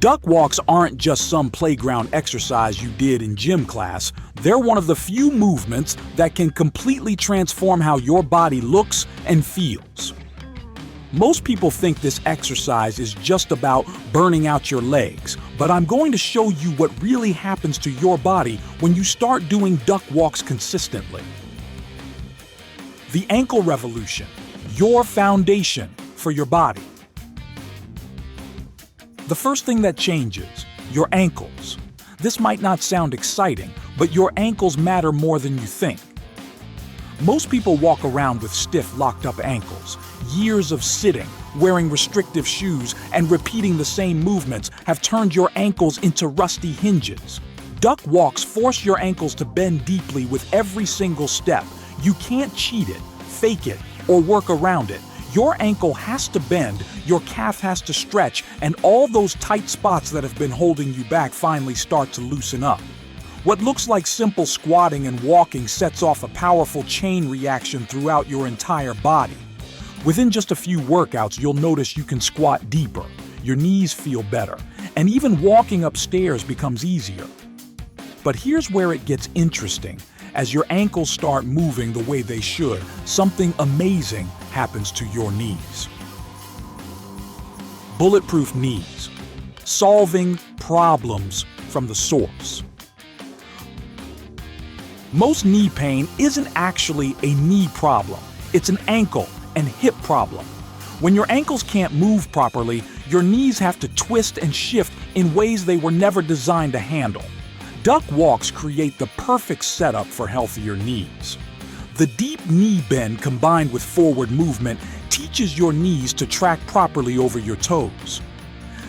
Duck walks aren't just some playground exercise you did in gym class. They're one of the few movements that can completely transform how your body looks and feels. Most people think this exercise is just about burning out your legs, but I'm going to show you what really happens to your body when you start doing duck walks consistently. The ankle revolution, your foundation for your body. The first thing that changes, your ankles. This might not sound exciting, but your ankles matter more than you think. Most people walk around with stiff, locked-up ankles. Years of sitting, wearing restrictive shoes, and repeating the same movements have turned your ankles into rusty hinges. Duck walks force your ankles to bend deeply with every single step. You can't cheat it, fake it, or work around it. Your ankle has to bend, your calf has to stretch, and all those tight spots that have been holding you back finally start to loosen up. What looks like simple squatting and walking sets off a powerful chain reaction throughout your entire body. Within just a few workouts, you'll notice you can squat deeper, your knees feel better, and even walking upstairs becomes easier. But here's where it gets interesting. As your ankles start moving the way they should, something amazing happens to your knees. Bulletproof knees. Solving problems from the source. Most knee pain isn't actually a knee problem. It's an ankle and hip problem. When your ankles can't move properly, your knees have to twist and shift in ways they were never designed to handle. Duck walks create the perfect setup for healthier knees. The deep knee bend combined with forward movement teaches your knees to track properly over your toes.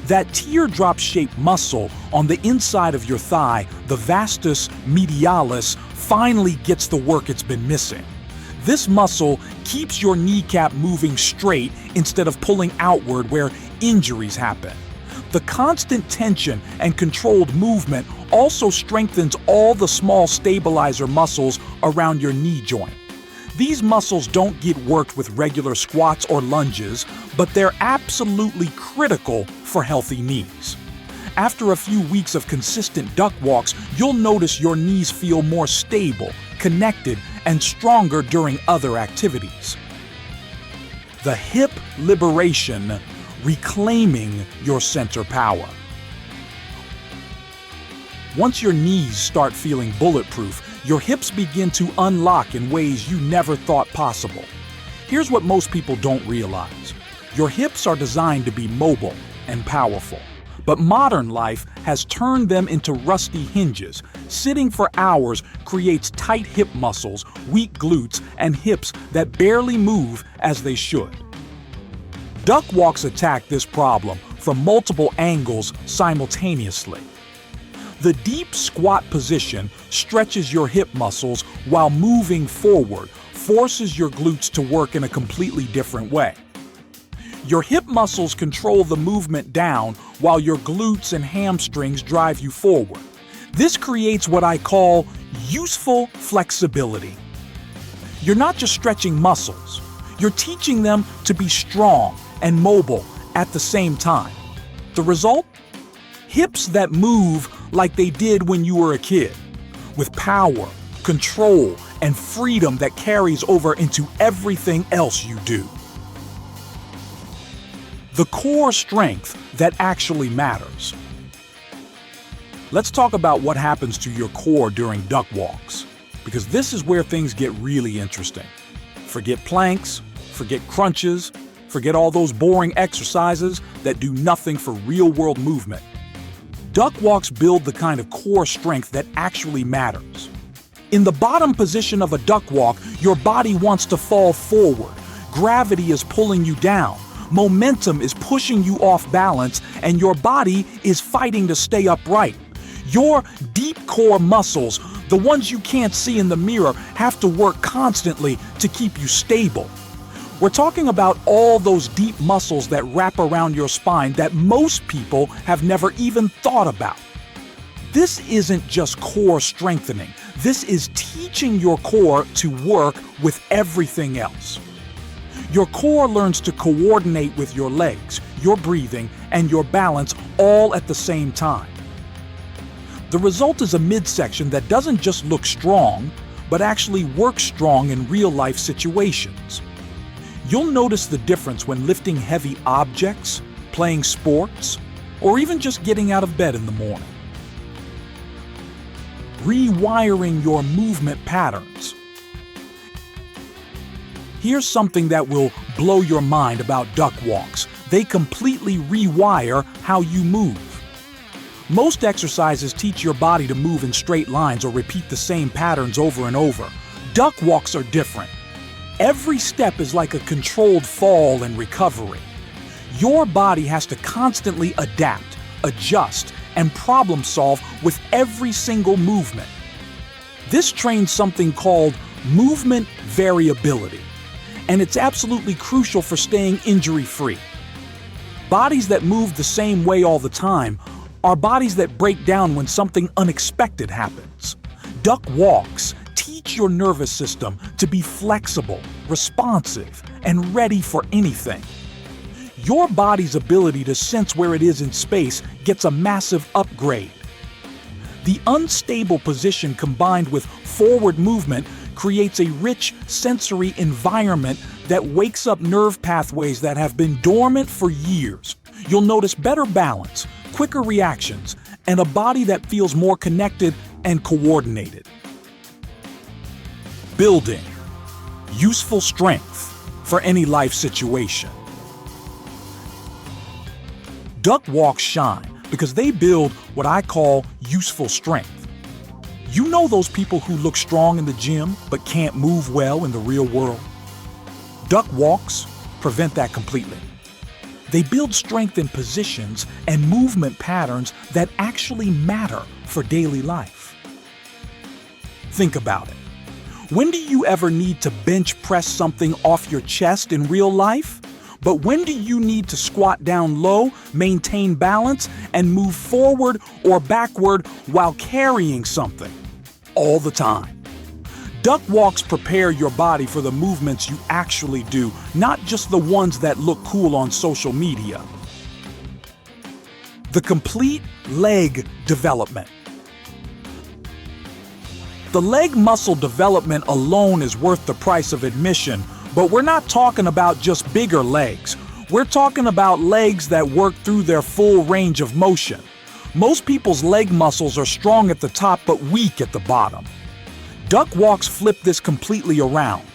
That teardrop-shaped muscle on the inside of your thigh, the vastus medialis, finally gets the work it's been missing. This muscle keeps your kneecap moving straight instead of pulling outward where injuries happen. The constant tension and controlled movement also strengthens all the small stabilizer muscles around your knee joint. These muscles don't get worked with regular squats or lunges, but they're absolutely critical for healthy knees. After a few weeks of consistent duck walks, you'll notice your knees feel more stable, connected, and stronger during other activities. The hip liberation, reclaiming your center power. Once your knees start feeling bulletproof, your hips begin to unlock in ways you never thought possible. Here's what most people don't realize. Your hips are designed to be mobile and powerful, but modern life has turned them into rusty hinges. Sitting for hours creates tight hip muscles, weak glutes, and hips that barely move as they should. Duck walks attack this problem from multiple angles simultaneously. The deep squat position stretches your hip muscles while moving forward, forces your glutes to work in a completely different way. Your hip muscles control the movement down while your glutes and hamstrings drive you forward. This creates what I call useful flexibility. You're not just stretching muscles, you're teaching them to be strong and mobile at the same time. The result? Hips that move like they did when you were a kid, with power, control, and freedom that carries over into everything else you do. The core strength that actually matters. Let's talk about what happens to your core during duck walks, because this is where things get really interesting. Forget planks, forget crunches, forget all those boring exercises that do nothing for real-world movement. Duck walks build the kind of core strength that actually matters. In the bottom position of a duck walk, your body wants to fall forward. Gravity is pulling you down. Momentum is pushing you off balance, and your body is fighting to stay upright. Your deep core muscles, the ones you can't see in the mirror, have to work constantly to keep you stable. We're talking about all those deep muscles that wrap around your spine that most people have never even thought about. This isn't just core strengthening. This is teaching your core to work with everything else. Your core learns to coordinate with your legs, your breathing, and your balance all at the same time. The result is a midsection that doesn't just look strong, but actually works strong in real-life situations. You'll notice the difference when lifting heavy objects, playing sports, or even just getting out of bed in the morning. Rewiring your movement patterns. Here's something that will blow your mind about duck walks. They completely rewire how you move. Most exercises teach your body to move in straight lines or repeat the same patterns over and over. Duck walks are different. Every step is like a controlled fall and recovery. Your body has to constantly adapt, adjust, and problem solve with every single movement. This trains something called movement variability, and it's absolutely crucial for staying injury-free. Bodies that move the same way all the time are bodies that break down when something unexpected happens. Duck walks teach your nervous system to be flexible, responsive, and ready for anything. Your body's ability to sense where it is in space gets a massive upgrade. The unstable position combined with forward movement creates a rich sensory environment that wakes up nerve pathways that have been dormant for years. You'll notice better balance, quicker reactions, and a body that feels more connected and coordinated. Building useful strength for any life situation. Duck walks shine because they build what I call useful strength. You know those people who look strong in the gym but can't move well in the real world? Duck walks prevent that completely. They build strength in positions and movement patterns that actually matter for daily life. Think about it. When do you ever need to bench press something off your chest in real life? But when do you need to squat down low, maintain balance, and move forward or backward while carrying something? All the time. Duck walks prepare your body for the movements you actually do, not just the ones that look cool on social media. The complete leg development. The leg muscle development alone is worth the price of admission, but we're not talking about just bigger legs. We're talking about legs that work through their full range of motion. Most people's leg muscles are strong at the top but weak at the bottom. Duck walks flip this completely around.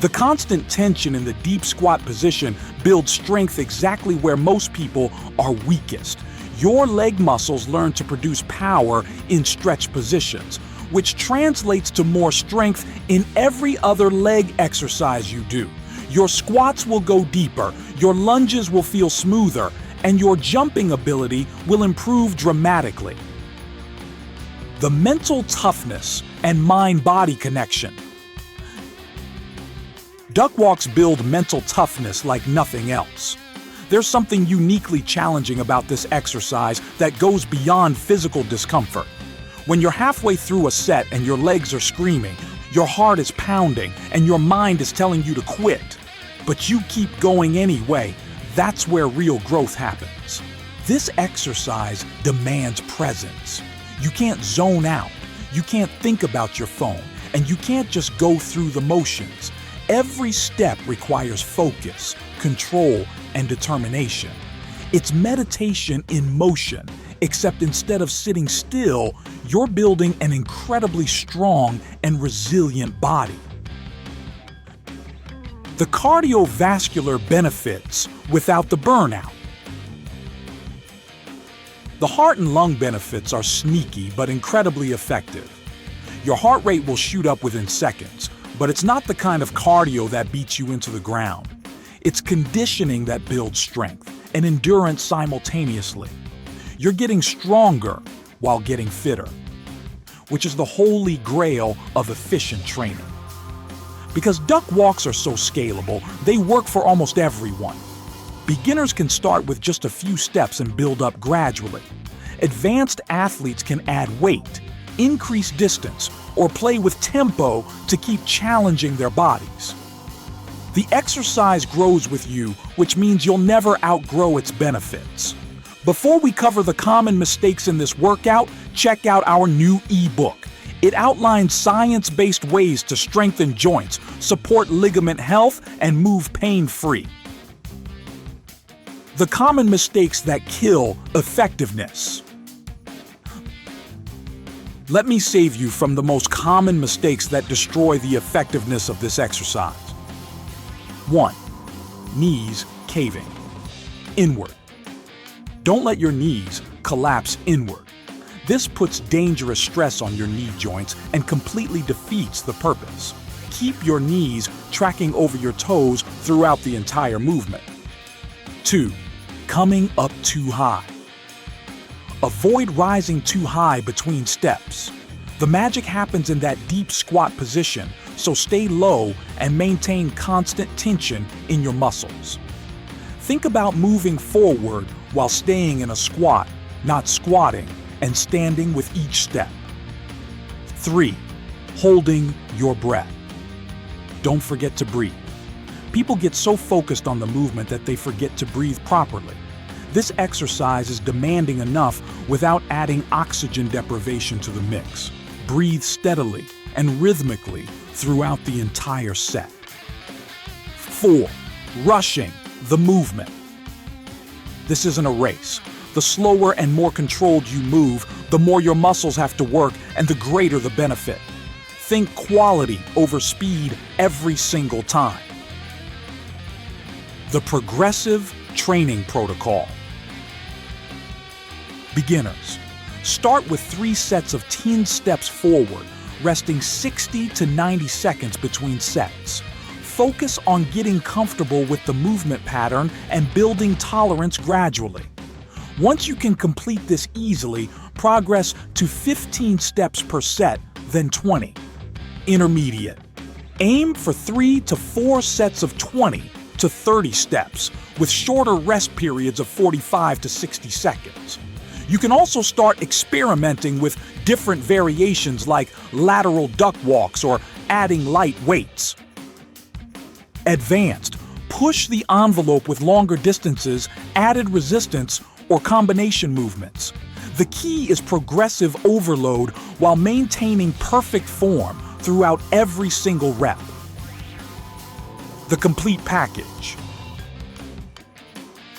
The constant tension in the deep squat position builds strength exactly where most people are weakest. Your leg muscles learn to produce power in stretch positions, which translates to more strength in every other leg exercise you do. Your squats will go deeper, your lunges will feel smoother, and your jumping ability will improve dramatically. The mental toughness and mind-body connection. Duck walks build mental toughness like nothing else. There's something uniquely challenging about this exercise that goes beyond physical discomfort. When you're halfway through a set and your legs are screaming, your heart is pounding, and your mind is telling you to quit, but you keep going anyway, that's where real growth happens. This exercise demands presence. You can't zone out, you can't think about your phone, and you can't just go through the motions. Every step requires focus, control, and determination. It's meditation in motion, except instead of sitting still, you're building an incredibly strong and resilient body. The cardiovascular benefits without the burnout. The heart and lung benefits are sneaky but incredibly effective. Your heart rate will shoot up within seconds, but it's not the kind of cardio that beats you into the ground. It's conditioning that builds strength and endurance simultaneously. You're getting stronger while getting fitter, which is the holy grail of efficient training. Because duck walks are so scalable, they work for almost everyone. Beginners can start with just a few steps and build up gradually. Advanced athletes can add weight, increase distance, or play with tempo to keep challenging their bodies. The exercise grows with you, which means you'll never outgrow its benefits. Before we cover the common mistakes in this workout, check out our new ebook. It outlines science-based ways to strengthen joints, support ligament health, and move pain-free. The common mistakes that kill effectiveness. Let me save you from the most common mistakes that destroy the effectiveness of this exercise. 1. Knees caving. Inward. Don't let your knees collapse inward. This puts dangerous stress on your knee joints and completely defeats the purpose. Keep your knees tracking over your toes throughout the entire movement. 2. Coming up too high. Avoid rising too high between steps. The magic happens in that deep squat position, so stay low and maintain constant tension in your muscles. Think about moving forward while staying in a squat, not squatting, and standing with each step. 3. Holding your breath. Don't forget to breathe. People get so focused on the movement that they forget to breathe properly. This exercise is demanding enough without adding oxygen deprivation to the mix. Breathe steadily and rhythmically throughout the entire set. 4. Rushing the movement. This isn't a race. The slower and more controlled you move, the more your muscles have to work and the greater the benefit. Think quality over speed every single time. The progressive training protocol. Beginners. Start with 3 sets of 10 steps forward, resting 60 to 90 seconds between sets. Focus on getting comfortable with the movement pattern and building tolerance gradually. Once you can complete this easily, progress to 15 steps per set, then 20. Intermediate. Aim for 3 to 4 sets of 20 to 30 steps, with shorter rest periods of 45 to 60 seconds. You can also start experimenting with different variations like lateral duck walks or adding light weights. Advanced. Push the envelope with longer distances, added resistance, or combination movements. The key is progressive overload while maintaining perfect form throughout every single rep. The complete package.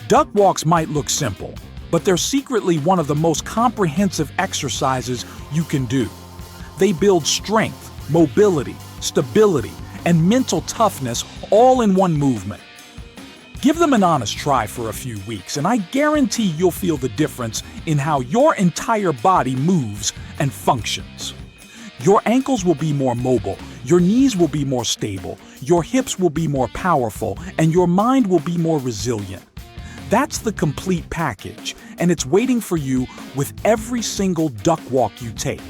Duck walks might look simple, but they're secretly one of the most comprehensive exercises you can do. They build strength, mobility, stability, and mental toughness all in one movement. Give them an honest try for a few weeks, and I guarantee you'll feel the difference in how your entire body moves and functions. Your ankles will be more mobile, your knees will be more stable, your hips will be more powerful, and your mind will be more resilient. That's the complete package, and it's waiting for you with every single duck walk you take.